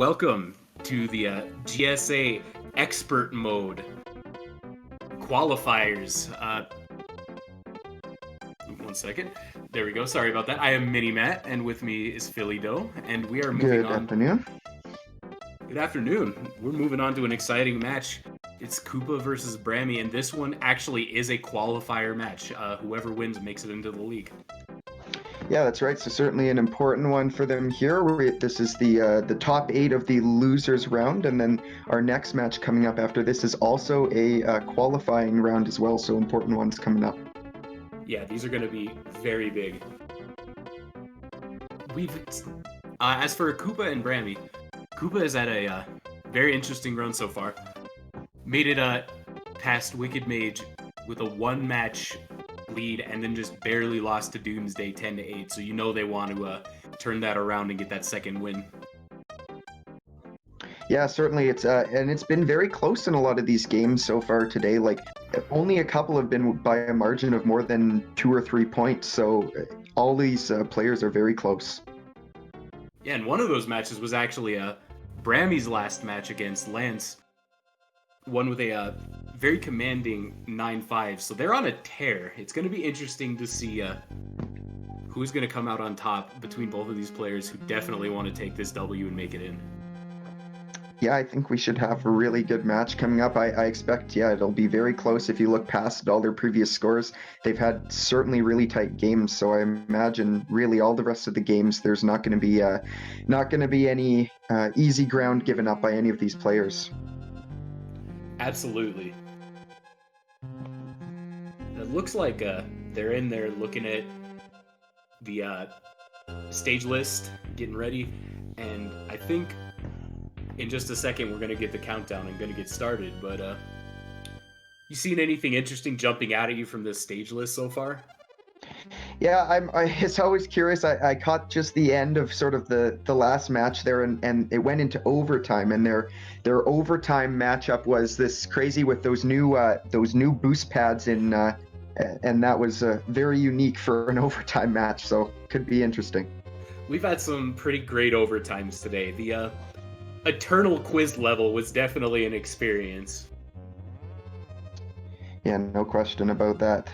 Welcome to the GSA Expert Mode Qualifiers. One second. There we go. Sorry about that. I am Mini Matt, and with me is Philly Doe, and we are moving on. Good afternoon. Good afternoon. We're moving on to an exciting match. It's Koopa versus BraMy, and this one actually is a qualifier match. Whoever wins makes it into the league. Yeah, that's right. So certainly an important one for them here. This is the top 8 of the losers round, and then our next match coming up after this is also a qualifying round as well. So important ones coming up. Yeah, these are going to be very big. As for Koopa and BraMy, Koopa is at a very interesting run so far. Made it past Wicked Mage with a one-match lead, and then just barely lost to Doomsday 10-8. So you know they want to turn that around and get that second win. Yeah, certainly it's and it's been very close in a lot of these games so far today. Like only a couple have been by a margin of more than 2 or 3 points. So all these players are very close. Yeah, and one of those matches was actually BraMy's last match against Lance. One with a very commanding 9-5, so they're on a tear. It's going to be interesting to see who's going to come out on top between both of these players who definitely want to take this W and make it in. Yeah, I think we should have a really good match coming up. I expect, it'll be very close. If you look past all their previous scores, they've had certainly really tight games. So I imagine really all the rest of the games, there's not going to be any easy ground given up by any of these players. Absolutely. It looks like they're in there looking at the stage list, getting ready, and I think in just a second we're going to get the countdown and going to get started, but you seen anything interesting jumping out at you from this stage list so far? Yeah, it's always curious. I caught just the end of sort of the last match there, and it went into overtime, and their overtime matchup was this crazy with those new boost pads in, and that was very unique for an overtime match. So could be interesting. We've had some pretty great overtimes today. The Eternal Quiz level was definitely an experience. Yeah, no question about that.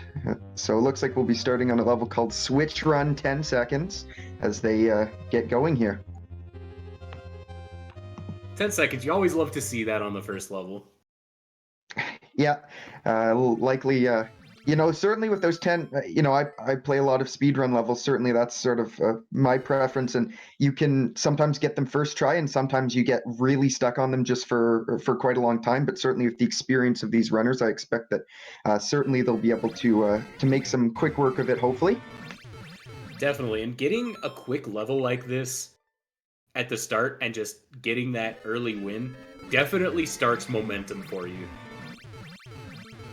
So it looks like we'll be starting on a level called Switch Run 10 seconds as they get going here. 10 seconds, you always love to see that on the first level. Yeah, likely, certainly with those 10, I play a lot of speedrun levels. Certainly that's sort of my preference, and you can sometimes get them first try, and sometimes you get really stuck on them just for quite a long time. But certainly with the experience of these runners, I expect that certainly they'll be able to make some quick work of it, hopefully. Definitely, and getting a quick level like this at the start and just getting that early win definitely starts momentum for you.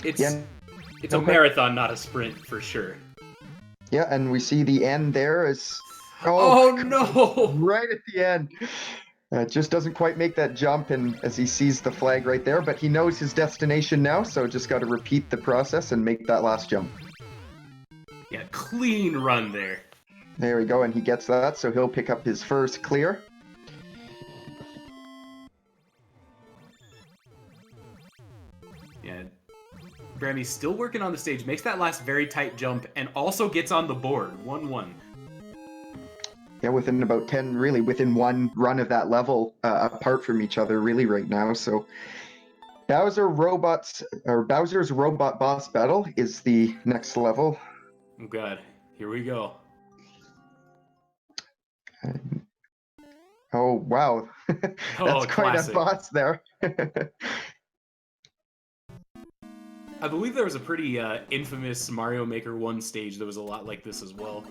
It's a marathon, not a sprint, for sure. Yeah, and we see the end there is... Oh no! Right at the end. Just doesn't quite make that jump, and as he sees the flag right there, but he knows his destination now, so just got to repeat the process and make that last jump. Yeah, clean run there. There we go, and he gets that, so he'll pick up his first clear. Yeah, BraMy's still working on the stage, makes that last very tight jump, and also gets on the board, 1-1. Yeah, within about 10, really, within one run of that level, apart from each other, really, right now. So Bowser's Robot Boss Battle is the next level. Oh god, here we go. Oh, wow. That's quite a boss there. I believe there was a pretty infamous Mario Maker 1 stage that was a lot like this as well.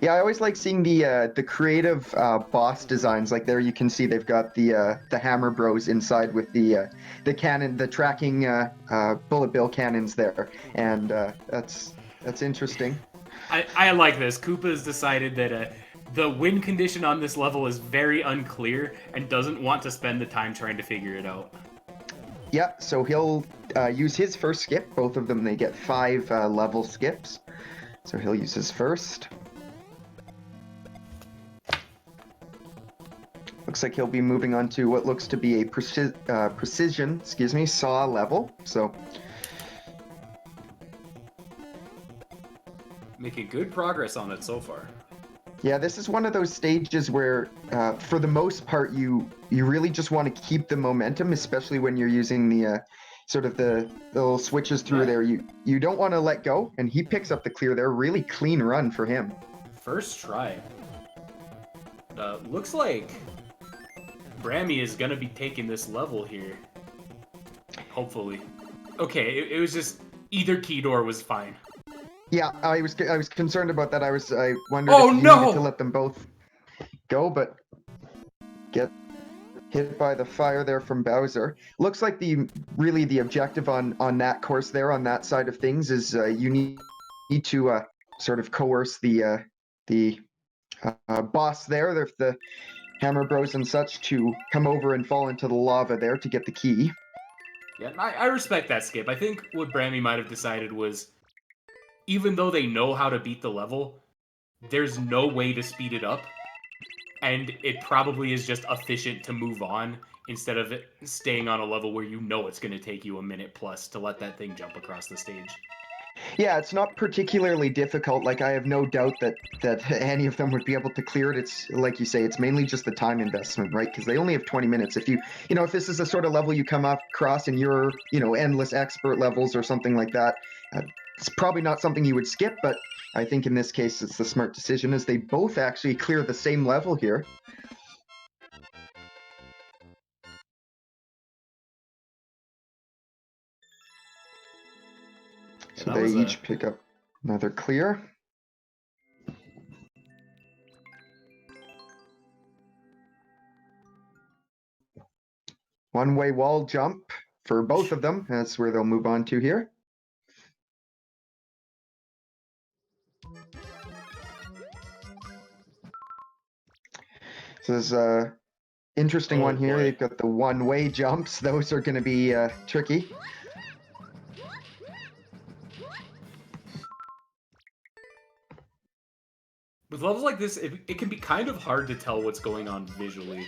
Yeah, I always like seeing the creative boss designs. Like there, you can see they've got the Hammer Bros inside with the cannon, the tracking bullet bill cannons there, and that's interesting. I like this. Koopa's decided that the win condition on this level is very unclear and doesn't want to spend the time trying to figure it out. Yeah, so he'll use his first skip. Both of them, they get 5 level skips. So he'll use his first. Looks like he'll be moving on to what looks to be a precision, saw level. So making good progress on it so far. yeah, this is one of those stages where, for the most part, you really just want to keep the momentum, especially when you're using the sort of the little switches through there. You don't want to let go, and he picks up the clear there. Really clean run for him. First try. Looks like BraMy is gonna be taking this level here. Hopefully. Okay, it was just either key door was fine. Yeah, I was concerned about that. I wondered Oh, if you no! needed to let them both go, but get hit by the fire there from Bowser. Looks like the objective on that course there, on that side of things, is you need to sort of coerce the boss there, the Hammer Bros and such, to come over and fall into the lava there to get the key. Yeah, I respect that skip. I think what BraMy might have decided was, even though they know how to beat the level, there's no way to speed it up. And it probably is just efficient to move on instead of staying on a level where you know it's going to take you a minute plus to let that thing jump across the stage. Yeah, it's not particularly difficult. Like, I have no doubt that any of them would be able to clear it. It's like you say, it's mainly just the time investment, right? Because they only have 20 minutes. If if this is the sort of level you come across in your, endless expert levels or something like that, it's probably not something you would skip. But I think in this case, it's the smart decision, as they both actually clear the same level here. So they each pick up another clear. One-way wall jump for both of them. That's where they'll move on to here. So there's a interesting one here. They've got the one-way jumps. Those are going to be tricky. With levels like this, it can be kind of hard to tell what's going on visually.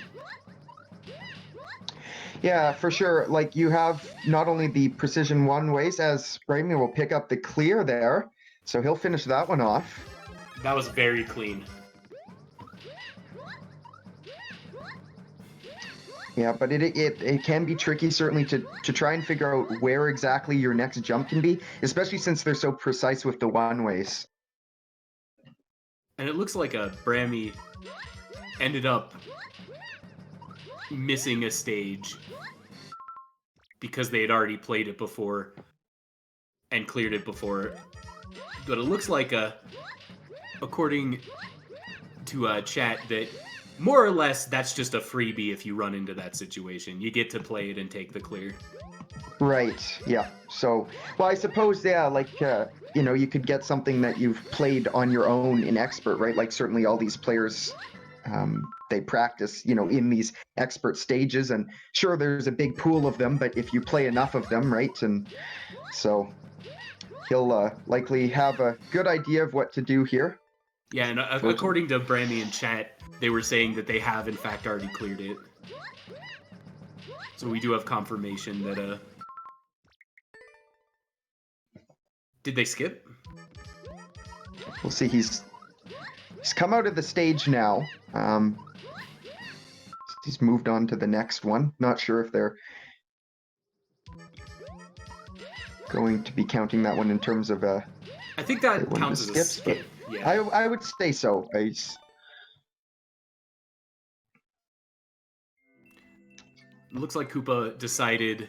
Yeah, for sure. Like, you have not only the precision one-ways, as BraMy will pick up the clear there, so he'll finish that one off. That was very clean. Yeah, but it can be tricky, certainly, to try and figure out where exactly your next jump can be, especially since they're so precise with the one-ways. And it looks like BraMy ended up missing a stage because they had already played it before and cleared it before. But it looks like, according to chat, that more or less that's just a freebie if you run into that situation. You get to play it and take the clear. Right, yeah. So, well, I suppose, yeah, like, you could get something that you've played on your own in expert, right? Like, certainly all these players, they practice, in these expert stages, and sure, there's a big pool of them, but if you play enough of them, right? And so he'll likely have a good idea of what to do here. Yeah, and according to BraMy in chat, they were saying that they have, in fact, already cleared it. So we do have confirmation that, Did they skip? We'll see. He's come out of the stage now. He's moved on to the next one. Not sure if they're going to be counting that one in terms of I think that counts as a skip. Yeah. I would say so. It looks like Koopa decided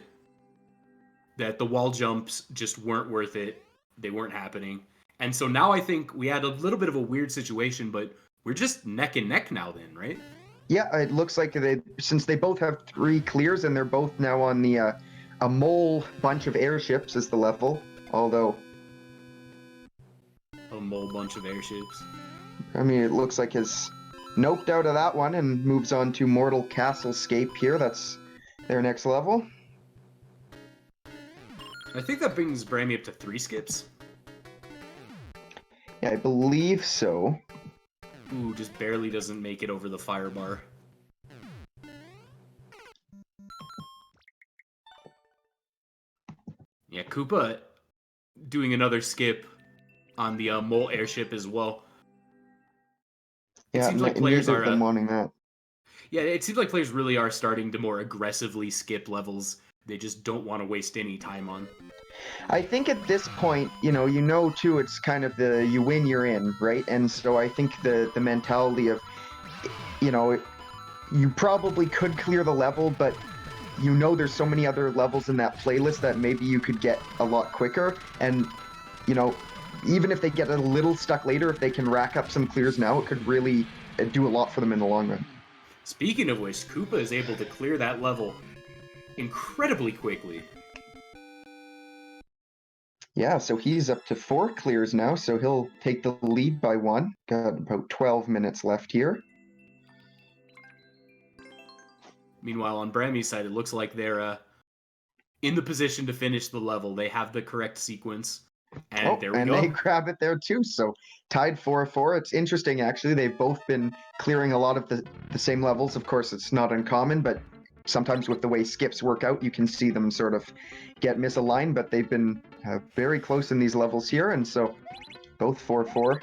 that the wall jumps just weren't worth it. They weren't happening. And so now I think we had a little bit of a weird situation, but we're just neck and neck now then, right? Yeah, it looks like since they both have 3 clears and they're both now on the a mole bunch of airships is the level, although A mole bunch of airships. I mean, it looks like he's noped out of that one and moves on to Mortal Castlescape here. That's their next level. I think that brings BraMy up to 3 skips. Yeah, I believe so. Ooh, just barely doesn't make it over the fire bar. Yeah, Koopa doing another skip on the mole airship as well. It Yeah, seems like players neither of are them wanting that. yeah, it seems like players really are starting to more aggressively skip levels they just don't want to waste any time on. I think at this point, you know too, it's kind of the you win, you're in, right? And so I think the mentality of, you know, you probably could clear the level, but there's so many other levels in that playlist that maybe you could get a lot quicker. And, you know, even if they get a little stuck later, if they can rack up some clears now, it could really do a lot for them in the long run. Speaking of which, Koopa is able to clear that level incredibly quickly. Yeah, so he's up to 4 clears now, so he'll take the lead by 1. Got about 12 minutes left here. Meanwhile, on BraMy's side, it looks like they're in the position to finish the level. They have the correct sequence. And there we and go. they grab it there too. So tied 4-4. It's interesting, actually. They've both been clearing a lot of the same levels. Of course, it's not uncommon, but sometimes with the way skips work out, you can see them sort of get misaligned, but they've been very close in these levels here, and so both 4-4.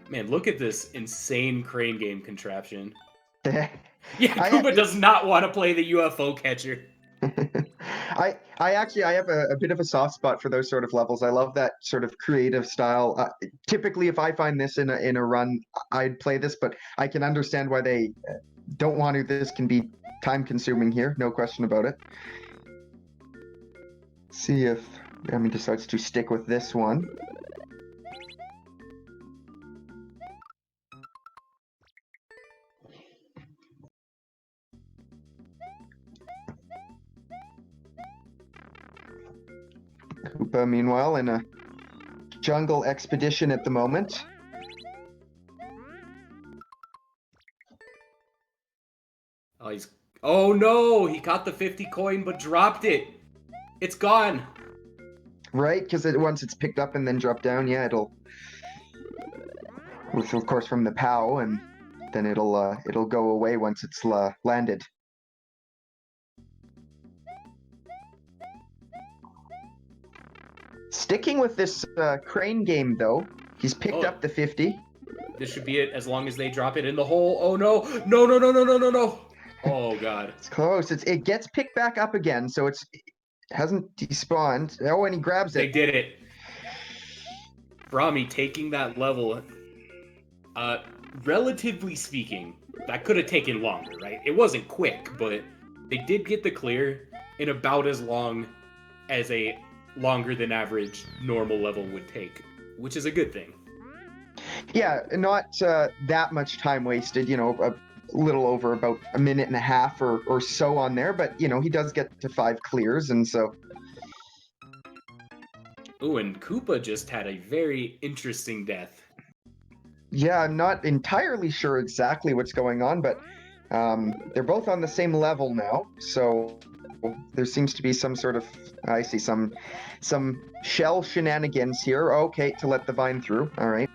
Man, look at this insane crane game contraption. Yeah, Koopa does not want to play the UFO catcher. I have a bit of a soft spot for those sort of levels. I love that sort of creative style. Typically, if I find this in a run, I'd play this, but I can understand why they don't want to. This can be time consuming here, no question about it. See if BraMy decides to stick with this one. Koopa, meanwhile, in a jungle expedition at the moment. Oh no! He caught the 50 coin but dropped it. It's gone. Right, because once it's picked up and then dropped down, yeah, it'll, of course, from the POW, and then it'll go away once it's landed. Sticking with this crane game, though, he's picked up the 50. This should be it as long as they drop it in the hole. Oh no! No, no, no, no, no, no, no! Oh god. It's close. It gets picked back up again, so it hasn't despawned. Oh, and he grabs it. They did it. BraMy taking that level. Relatively speaking, that could have taken longer, right? It wasn't quick, but they did get the clear in about as long as a longer than average normal level would take, which is a good thing. Yeah, not that much time wasted, a little over about a minute and a half or so on there, but, he does get to 5 clears, and so... Ooh, and Koopa just had a very interesting death. Yeah, I'm not entirely sure exactly what's going on, but they're both on the same level now, so there seems to be some sort of, I see, some shell shenanigans here. Okay, to let the vine through, all right.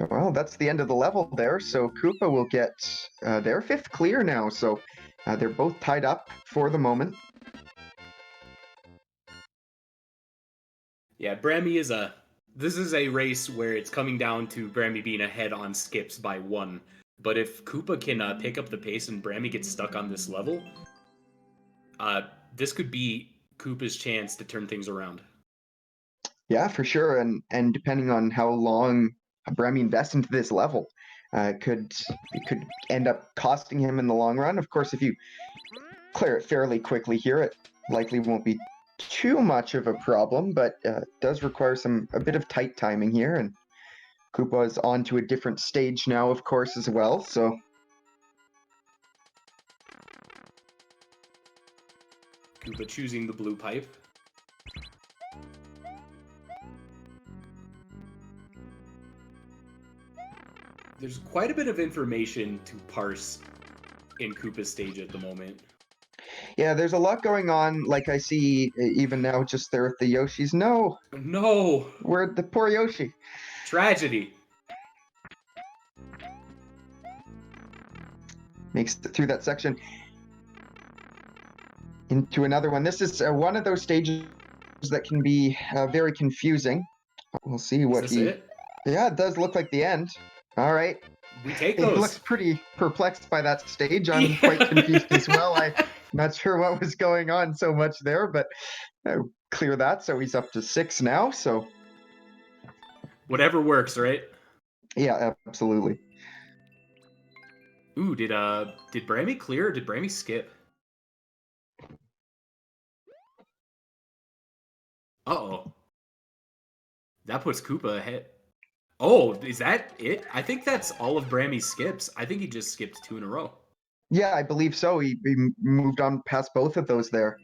Well, that's the end of the level there, so Koopa will get their 5th clear now, so they're both tied up for the moment. Yeah, this is a race where it's coming down to BraMy being ahead on skips by 1. But if Koopa can pick up the pace and BraMy gets stuck on this level, this could be Koopa's chance to turn things around. Yeah, for sure, and depending on how long BraMy invests into this level, it could end up costing him in the long run. Of course, if you clear it fairly quickly here, it likely won't be too much of a problem, but it does require a bit of tight timing here, and Koopa is on to a different stage now, of course, as well, so... Koopa choosing the blue pipe. There's quite a bit of information to parse in Koopa's stage at the moment. Yeah, there's a lot going on, like I see even now just there with the Yoshis. No! No! Where'd the poor Yoshi? Tragedy. Makes it through that section. into another one. This is one of those stages that can be very confusing. We'll see what Is this it? Yeah, it does look like the end. All right. We take He those. looks pretty perplexed by that stage. I'm quite confused as well. I'm not sure what was going on so much there, but clear that. So he's up to 6 now. So Whatever works, right? yeah, absolutely. Ooh, did BraMy clear or did BraMy skip? Uh-oh. That puts Koopa ahead. Oh, is that it? I think that's all of BraMy's skips. I think he just skipped 2 in a row. Yeah, I believe so. He moved on past both of those there.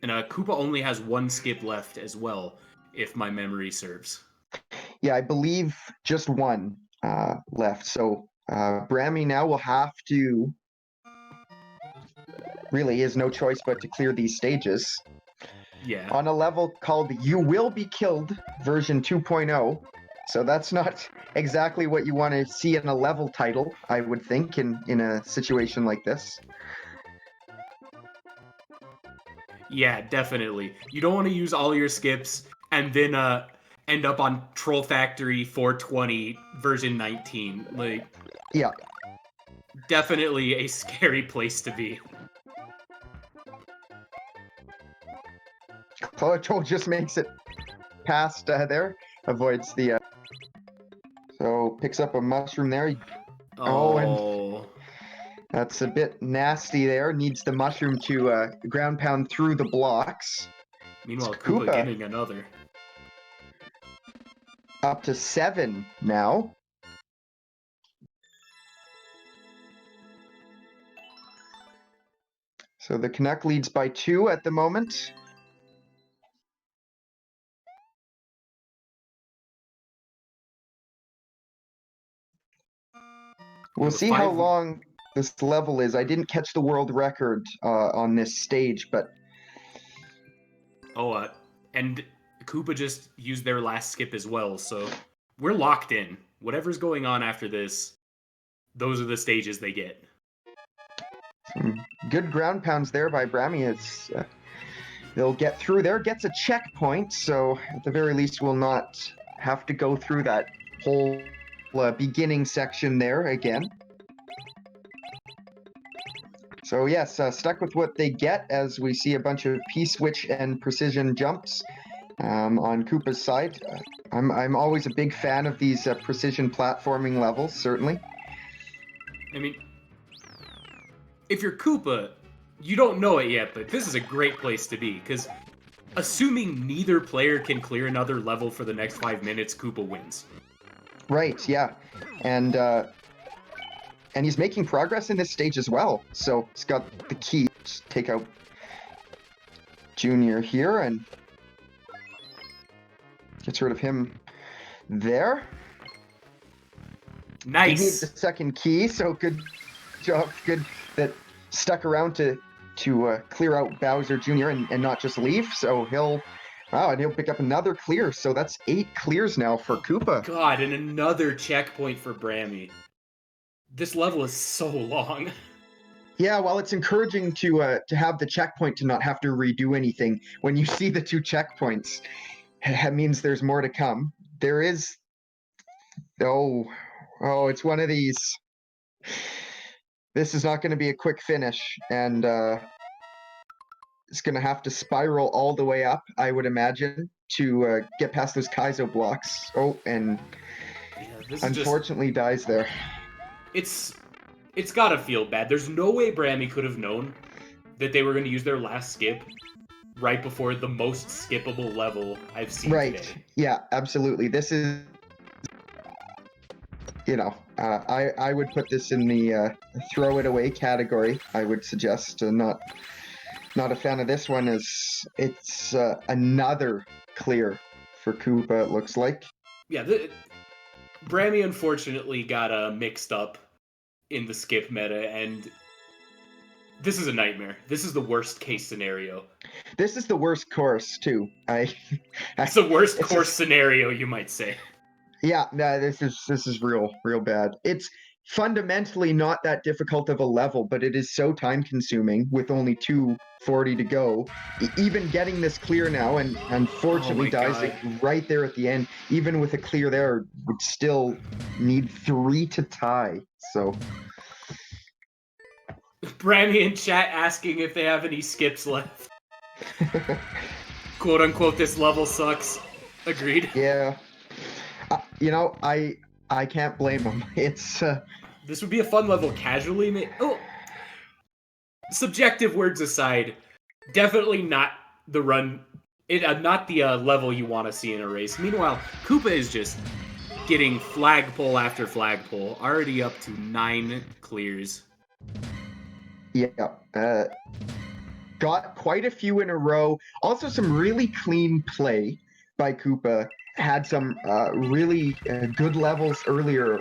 And Koopa only has 1 skip left as well, if my memory serves. Yeah, I believe just 1 left. So BraMy now will have to. Really, he has no choice but to clear these stages. Yeah. On a level called You Will Be Killed version 2.0. So that's not exactly what you want to see in a level title, I would think, in a situation like this. Yeah, definitely. You don't want to use all your skips and then end up on Troll Factory 420 version 19. Like, yeah, definitely a scary place to be. Troll just makes it past there, avoids the. So picks up a mushroom there. And that's a bit nasty there. Needs the mushroom to ground pound through the blocks. Meanwhile, Koopa getting another. Up to 7 now. So the Canuck leads by 2 at the moment. We'll see how long this level is. I didn't catch the world record on this stage, but... Oh, and Koopa just used their last skip as well, so we're locked in. Whatever's going on after this, those are the stages they get. Some good ground pounds there by BraMy. It's, they'll get through there, gets a checkpoint, so at the very least we'll not have to go through that whole beginning section there again. So yes, stuck with what they get as we see a bunch of P-switch and precision jumps on Koopa's side. I'm always a big fan of these precision platforming levels, certainly. I mean, if you're Koopa, you don't know it yet, but this is a great place to be, because assuming neither player can clear another level for the next 5 minutes, Koopa wins. Right, yeah. And he's making progress in this stage as well. So he's got the key. Just take out Junior here and gets rid of him there. Nice. He needs the second key, so good job. Good that stuck around to clear out Bowser Jr. and not just leave. So he'll pick up another clear. So that's 8 clears now for Koopa. God, and another checkpoint for BraMy. This level is so long. Yeah, well, it's encouraging to have the checkpoint to not have to redo anything. When you see the 2 checkpoints, that means there's more to come. There is. Oh, it's one of these. This is not going to be a quick finish, and it's going to have to spiral all the way up, I would imagine, to get past those Kaizo blocks. Oh, and unfortunately dies there. It's gotta feel bad. There's no way BraMy could have known that they were going to use their last skip right before the most skippable level I've seen today. Yeah, absolutely. This is, I would put this in the throw it away category. I would suggest not a fan of this one. It's another clear for Koopa, it looks like. Yeah, BraMy unfortunately got mixed up in the skip meta, and this is a nightmare. This is the worst case scenario. This is the worst course too. It's the worst course scenario, you might say. Yeah, no, this is real bad. It's fundamentally not that difficult of a level, but it is so time consuming with only 240 to go. Even getting this clear now, and unfortunately dies it right there at the end. Even with a clear there, would still need 3 to tie. So BraMy in chat asking if they have any skips left. Quote unquote, this level sucks. Agreed. Yeah. I can't blame them. It's this would be a fun level casually. Oh, subjective words aside, definitely not the run. Not the level you want to see in a race. Meanwhile, Koopa is just getting flagpole after flagpole, already up to 9 clears. Yeah. Got quite a few in a row. Also, some really clean play by Koopa. Had some really good levels earlier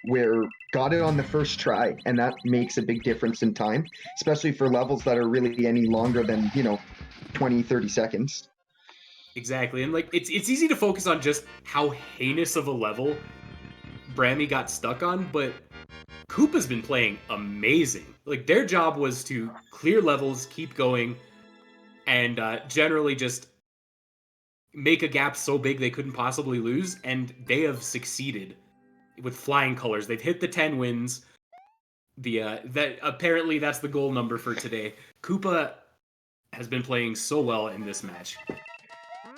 where got it on the first try, and that makes a big difference in time, especially for levels that are really any longer than 20, 30 seconds. Exactly, and like it's easy to focus on just how heinous of a level BraMy got stuck on, but Koopa's been playing amazing. Like, their job was to clear levels, keep going, and generally just make a gap so big they couldn't possibly lose, and they have succeeded with flying colors. They've hit the 10 wins. That apparently that's the goal number for today. Koopa has been playing so well in this match.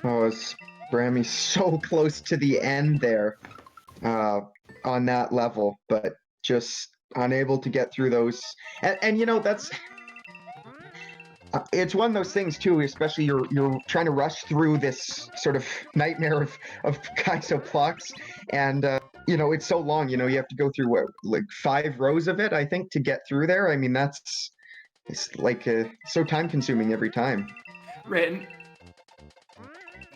Oh, it's BraMy so close to the end there on that level, but just unable to get through those. And that's it's one of those things too, especially you're trying to rush through this sort of nightmare of Kaizo blocks, and it's so long. You have to go through like 5 rows of it, I think, to get through there. I mean, it's like so time consuming every time. Right.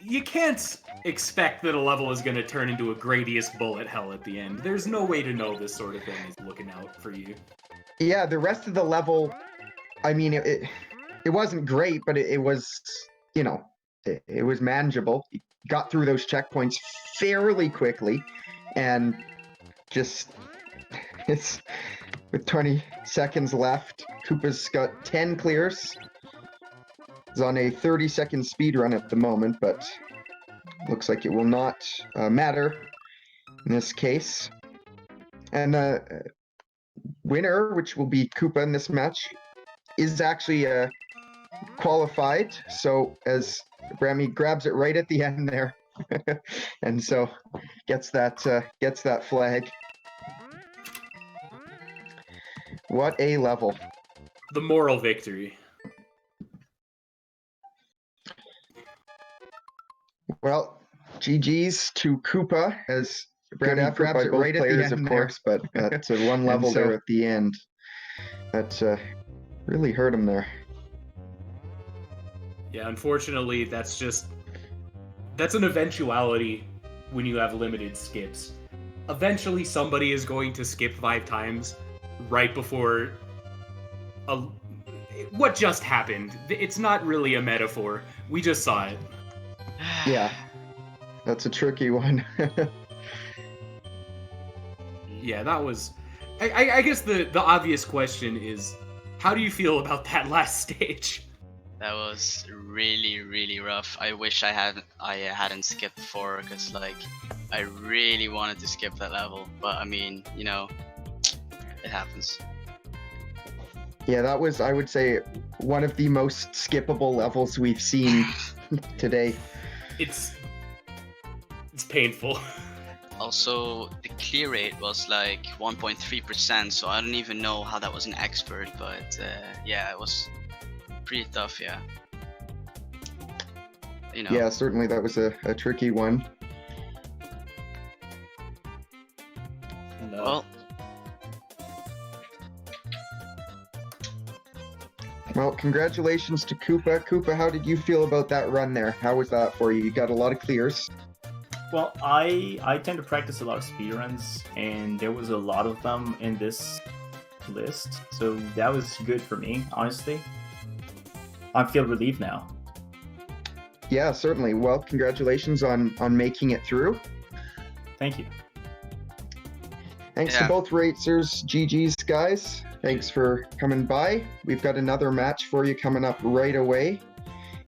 You can't expect that a level is going to turn into a Gradius bullet hell at the end. There's no way to know this sort of thing is looking out for you. Yeah, the rest of the level, I mean, it wasn't great, but it was, it was manageable. You got through those checkpoints fairly quickly, and just, it's with 20 seconds left. Koopa's got 10 clears. He's on a 30-second speed run at the moment, but looks like it will not matter in this case. And winner, which will be Koopa in this match, is actually qualified. So as BraMy grabs it right at the end there, and so gets that flag. What a level! The moral victory. Well, GG's to Koopa as BraMy grabs it right at the end, of course, but at one level there at the end, that really hurt him there. Yeah, unfortunately, that's an eventuality when you have limited skips. Eventually, somebody is going to skip 5 times right before what just happened. It's not really a metaphor. We just saw it. Yeah, that's a tricky one. Yeah, that was... I guess the obvious question is, how do you feel about that last stage? That was really, really rough. I wish I hadn't skipped 4, because like I really wanted to skip that level, but I mean, it happens. Yeah, that was, I would say, one of the most skippable levels we've seen today. It's painful. Also, the clear rate was like 1.3%, so I don't even know how that was an expert, but yeah, it was pretty tough, yeah. Yeah, certainly that was a tricky one. No. Well, congratulations to Koopa. Koopa, how did you feel about that run there? How was that for you? You got a lot of clears. Well, I tend to practice a lot of speedruns, and there was a lot of them in this list, so that was good for me, honestly. I feel relieved now. Yeah, certainly. Well, congratulations on making it through. Thank you. Thanks Yeah. to both racers. GG's, guys. Thanks for coming by. We've got another match for you coming up right away.